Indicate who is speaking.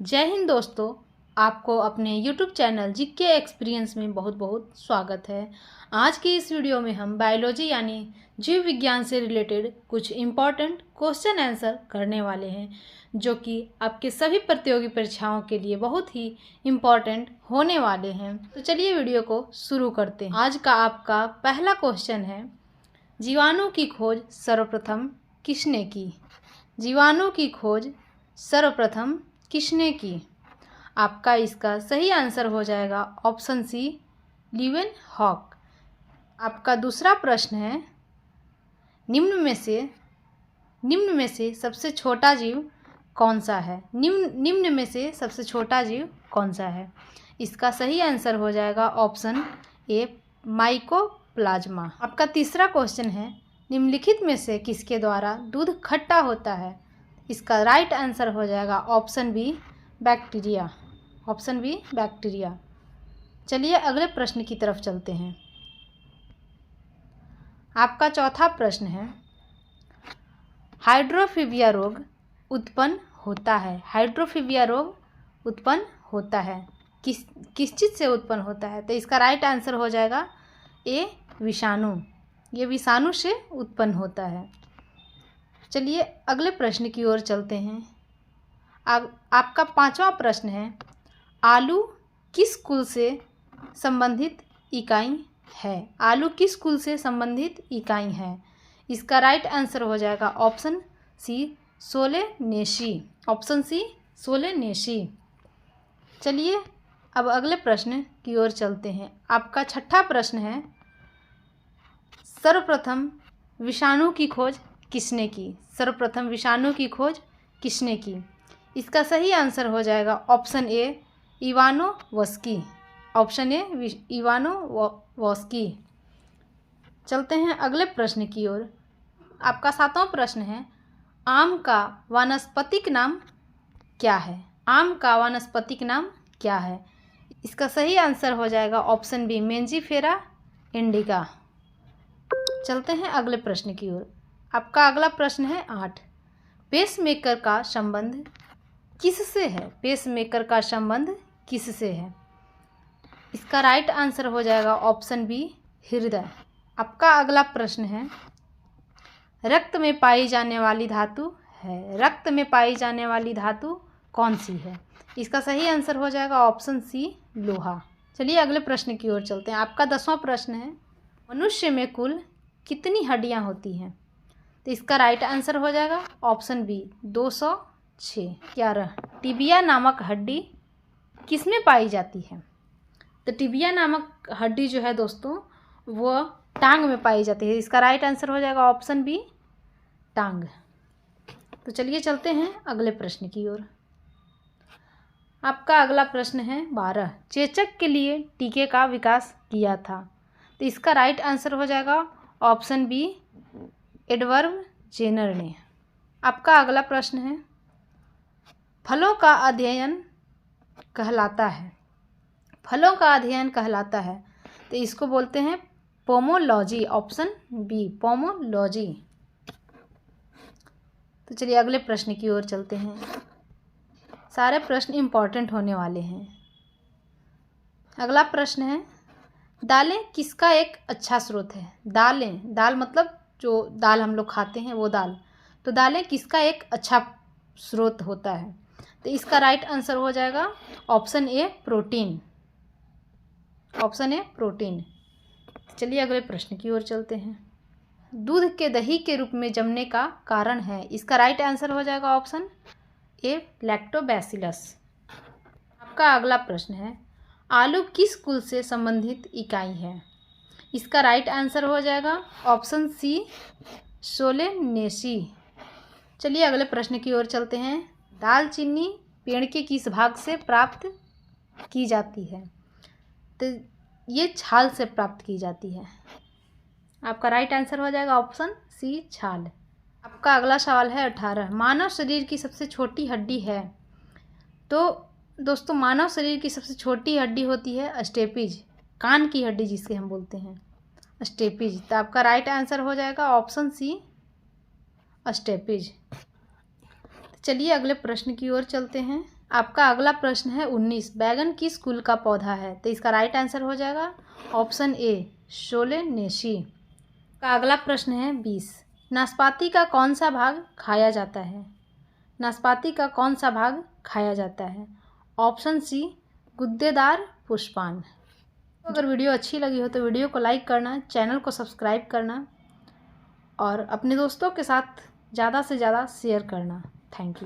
Speaker 1: जय हिंद दोस्तों, आपको अपने YouTube चैनल जीके एक्सपीरियंस में बहुत बहुत स्वागत है। आज की इस वीडियो में हम बायोलॉजी यानी जीव विज्ञान से रिलेटेड कुछ इम्पॉर्टेंट क्वेश्चन आंसर करने वाले हैं, जो कि आपके सभी प्रतियोगी परीक्षाओं के लिए बहुत ही इम्पॉर्टेंट होने वाले हैं। तो चलिए वीडियो को शुरू करते हैं। आज का आपका पहला क्वेश्चन है, जीवाणु की खोज सर्वप्रथम किसने की? जीवाणु की खोज सर्वप्रथम किसने की? आपका इसका सही आंसर हो जाएगा ऑप्शन सी, लीवेनहॉक। आपका दूसरा प्रश्न है, निम्न में से सबसे छोटा जीव कौन सा है? निम्न में से सबसे छोटा जीव कौन सा है? इसका सही आंसर हो जाएगा ऑप्शन ए, माइकोप्लाज्मा। आपका तीसरा क्वेश्चन है, निम्नलिखित में से किसके द्वारा दूध खट्टा होता है? इसका राइट आंसर हो जाएगा option B, bacteria. Option B, bacteria. चलिए अगले प्रश्न की तरफ चलते हैं। आपका चौथा प्रश्न है, हाइड्रोफोबिया रोग उत्पन्न होता है। हाइड्रोफोबिया रोग उत्पन्न होता है किस चीज़ से उत्पन्न होता है? तो इसका राइट आंसर हो जाएगा ए, विषाणु। ये विषाणु से उत्पन्न होता है। चलिए अगले प्रश्न की ओर चलते हैं। आपका पांचवा प्रश्न है, आलू किस कुल से संबंधित इकाई है? आलू किस कुल से संबंधित इकाई है? इसका राइट आंसर हो जाएगा option C, Solanaceae. Option C, Solanaceae. चलिए अब अगले प्रश्न की ओर चलते हैं। आपका छठा प्रश्न है, सर्वप्रथम विषाणु की खोज किसने की? सर्वप्रथम विषाणु की खोज किसने की? इसका सही आंसर हो जाएगा option A, Ivanovsky. Option A, Ivanovsky. चलते हैं अगले प्रश्न की ओर। आपका सातवां प्रश्न है, आम का वानस्पतिक नाम क्या है? आम का वानस्पतिक नाम क्या है? इसका सही आंसर हो जाएगा ऑप्शन बी, मेंजीफेरा इंडिका। चलते हैं अगले प्रश्न की ओर। आपका अगला प्रश्न है 8, पेसमेकर का संबंध किससे है? पेसमेकर का संबंध किससे है? इसका राइट आंसर हो जाएगा ऑप्शन बी, हृदय। आपका अगला प्रश्न है, रक्त में पाई जाने वाली धातु है। रक्त में पाई जाने वाली धातु कौन सी है? इसका सही आंसर हो जाएगा ऑप्शन सी, लोहा। चलिए अगले प्रश्न की ओर चलते हैं। आपका 10वां प्रश्न है, मनुष्य में कुल कितनी हड्डियां होती हैं? तो इसका राइट आंसर हो जाएगा ऑप्शन बी, 206। 11, टिबिया नामक हड्डी किसमें पाई जाती है? तो टिबिया नामक हड्डी जो है दोस्तों, वो टांग में पाई जाती है। इसका राइट आंसर हो जाएगा ऑप्शन बी, टांग। तो चलिए चलते हैं अगले प्रश्न की ओर। आपका अगला प्रश्न है 12, चेचक के लिए टीके का विकास किया था। तो इसका राइट आंसर हो जाएगा ऑप्शन बी, एडवर्ड जेनर ने। आपका अगला प्रश्न है, फलों का अध्ययन कहलाता है। फलों का अध्ययन कहलाता है, तो इसको बोलते हैं पोमोलॉजी। Option B, pomology. तो चलिए अगले प्रश्न की ओर चलते हैं। सारे प्रश्न इम्पॉर्टेंट होने वाले हैं। अगला प्रश्न है, दालें किसका एक अच्छा स्रोत है? दालें, दाल मतलब जो दाल हम लोग खाते हैं वो दाल। तो दालें किसका एक अच्छा स्रोत होता है? तो इसका राइट आंसर हो जाएगा option A, protein. Option A, protein. चलिए अगले प्रश्न की ओर चलते हैं। दूध के दही के रूप में जमने का कारण है। इसका राइट आंसर हो जाएगा ऑप्शन ए, लैक्टोबैसिलस। आपका अगला प्रश्न है, आलू किस कुल से संबंधित इकाई है? इसका राइट आंसर हो जाएगा ऑप्शन सी, सोलेनेसी। चलिए अगले प्रश्न की ओर चलते हैं। दालचीनी पेड़ के किस भाग से प्राप्त की जाती है? तो ये छाल से प्राप्त की जाती है। आपका राइट आंसर हो जाएगा ऑप्शन सी, छाल। आपका अगला सवाल है 18, मानव शरीर की सबसे छोटी हड्डी है। तो दोस्तों, मानव शरीर की सबसे छोटी हड्डी होती है स्टेपिज, कान की हड्डी जिसके हम बोलते हैं स्टेपिज। तो आपका राइट आंसर हो जाएगा ऑप्शन सी, स्टेपिज। चलिए अगले प्रश्न की ओर चलते हैं। आपका अगला प्रश्न है 19, बैगन किस कुल का पौधा है? तो इसका राइट आंसर हो जाएगा ऑप्शन ए सोलेनेसी। का अगला प्रश्न है 20, नाशपाती का कौन सा भाग खाया जाता है? नाशपाती का कौन सा भाग खाया जाता है? ऑप्शन सी गुद्देदार पुष्पांग। अगर वीडियो अच्छी लगी हो तो वीडियो को लाइक करना, चैनल को सब्सक्राइब करना और अपने दोस्तों के साथ ज़्यादा से ज़्यादा शेयर करना। Thank you.